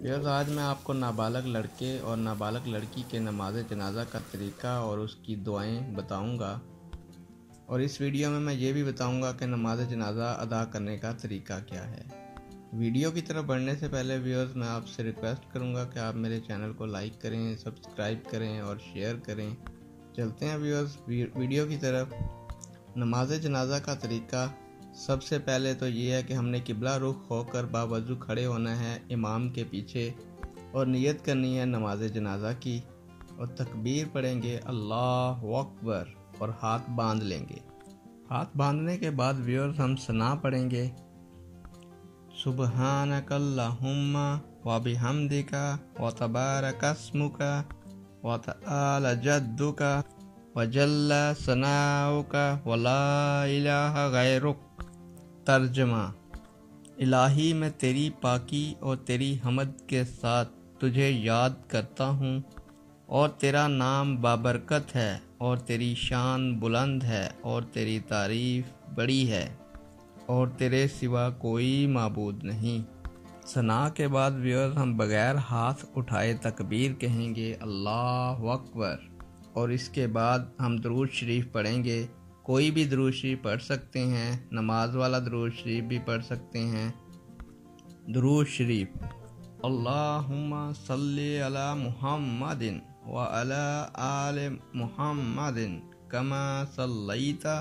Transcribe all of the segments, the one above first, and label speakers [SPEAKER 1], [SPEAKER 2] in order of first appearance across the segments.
[SPEAKER 1] Viewers आज मैं आपको नाबालग लड़के और नाबालग लड़की के नमाज जनाजा का तरीका और उसकी दुआएं बताऊंगा, और इस वीडियो में मैं ये भी बताऊंगा कि नमाज जनाजा अदा करने का तरीका क्या है। वीडियो की तरफ बढ़ने से पहले व्यूअर्स मैं आपसे रिक्वेस्ट करूंगा कि आप मेरे चैनल को लाइक करें, सब्सक्राइब करें और शेयर करें। चलते हैं व्यूअर्स वीडियो की तरफ। नमाज जनाजा का तरीका सबसे पहले तो ये है कि हमने किबला रुख होकर बावजू खड़े होना है इमाम के पीछे और नियत करनी है नमाज जनाजा की, और तकबीर पढ़ेंगे अल्लाहु अकबर और हाथ बांध लेंगे। हाथ बांधने के बाद व्यूअर्स हम सना पढ़ेंगे सुब्हानकल्लाहुम्मा व बिहम्दिका व तबारकस्मुका व तआला जद्दुका व जल्ला सनाउका व ला इलाहा गैरुक। तर्जमा: इलाही मैं तेरी पाकी और तेरी हमद के साथ तुझे याद करता हूँ, और तेरा नाम बाबरकत है और तेरी शान बुलंद है और तेरी तारीफ बड़ी है, और तेरे सिवा कोई माबूद नहीं। सना के बाद व्यूअर्स हम बगैर हाथ उठाए तकबीर कहेंगे अल्लाहु अकबर, और इसके बाद हम दुरूद शरीफ पढ़ेंगे। कोई भी दुरूद शरीफ पढ़ सकते हैं, नमाज वाला दुरूद शरीफ भी पढ़ सकते हैं। दुरूद शरीफ: अल्लाहुम्मा सल्ली अला मुहम्मदिन व अला आले मुहम्मदिन कमा सल्लैता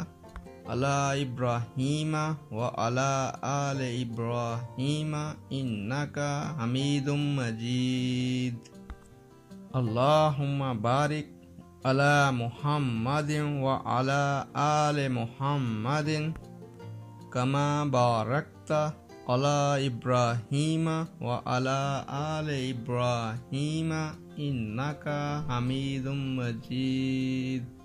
[SPEAKER 1] अला इब्राहीम व अला आले इब्राहीम इन्नका हमीदुम मजीद। अल्लाहुम्मा बारिक अला मुहम्मदिन व अला आले मुहम्मदिन कमा बारकता अला इब्राहीम व अला आले इब्राहीम इन्नका हमीदुम मजीद।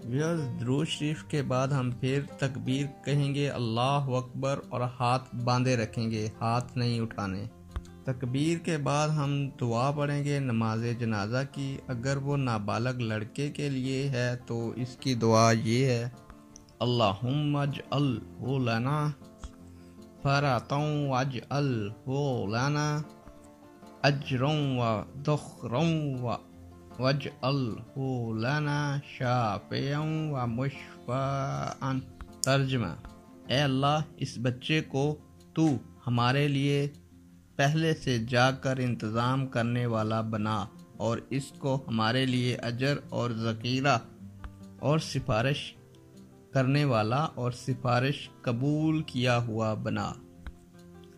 [SPEAKER 1] दुरूद शरीफ के बाद हम फिर तकबीर कहेंगे अल्लाहु अकबर और हाथ बांधे रखेंगे, हाथ नहीं उठाने। तकबीर के बाद हम दुआ पढ़ेंगे नमाज जनाजा की। अगर वो नाबालग लड़के के लिए है तो इसकी दुआ ये है अल्लाहुम्मा अजअलहु लना फरतन वजअलहु लना अजरन व दुखरन वजअलहु लना शाफियन व मुशफाअन। तर्जमा: ए अल्लाह, इस बच्चे को तू हमारे लिए पहले से जाकर इंतज़ाम करने वाला बना, और इसको हमारे लिए अजर और ज़कीरा और सिफारिश करने वाला और सिफारिश कबूल किया हुआ बना।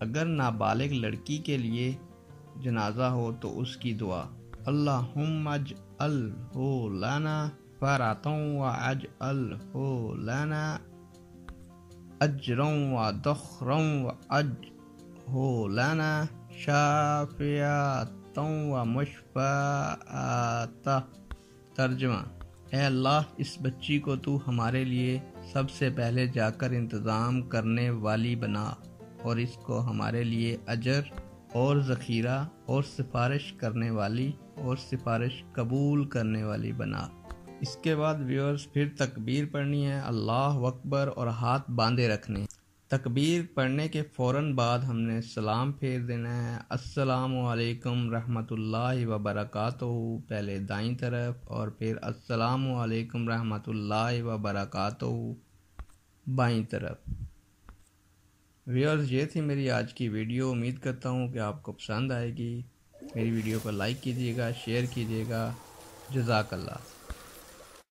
[SPEAKER 1] अगर नाबालिग लड़की के लिए जनाजा हो तो उसकी दुआ अल्लाहुम्मा अजअलहु लना फरतन व अजअलहु लना अजरन व दुखरन व हो लाना शाफियातन व मुशफाअता। तर्जमा: ए अल्लाह, इस बच्ची को तू हमारे लिए सबसे पहले जाकर इंतज़ाम करने वाली बना, और इसको हमारे लिए अजर और ज़खीरा और सिफारिश करने वाली और सिफारिश कबूल करने वाली बना। इसके बाद व्यूअर्स फिर तकबीर पढ़नी है अल्लाहु अकबर और हाथ बांधे रखने। तकबीर पढ़ने के फ़ौरन बाद हमने सलाम फेर देना है अस्सलामु अलैकुम रहमतुल्लाहि व बरकातुहू, पहले दाईं तरफ और फिर अस्सलामु अलैकुम रहमतुल्लाहि व बरकातुहू बाईं तरफ। व्यूअर्स, ये थी मेरी आज की वीडियो। उम्मीद करता हूँ कि आपको पसंद आएगी। मेरी वीडियो को लाइक कीजिएगा, शेयर कीजिएगा। जज़ाकल्लाह।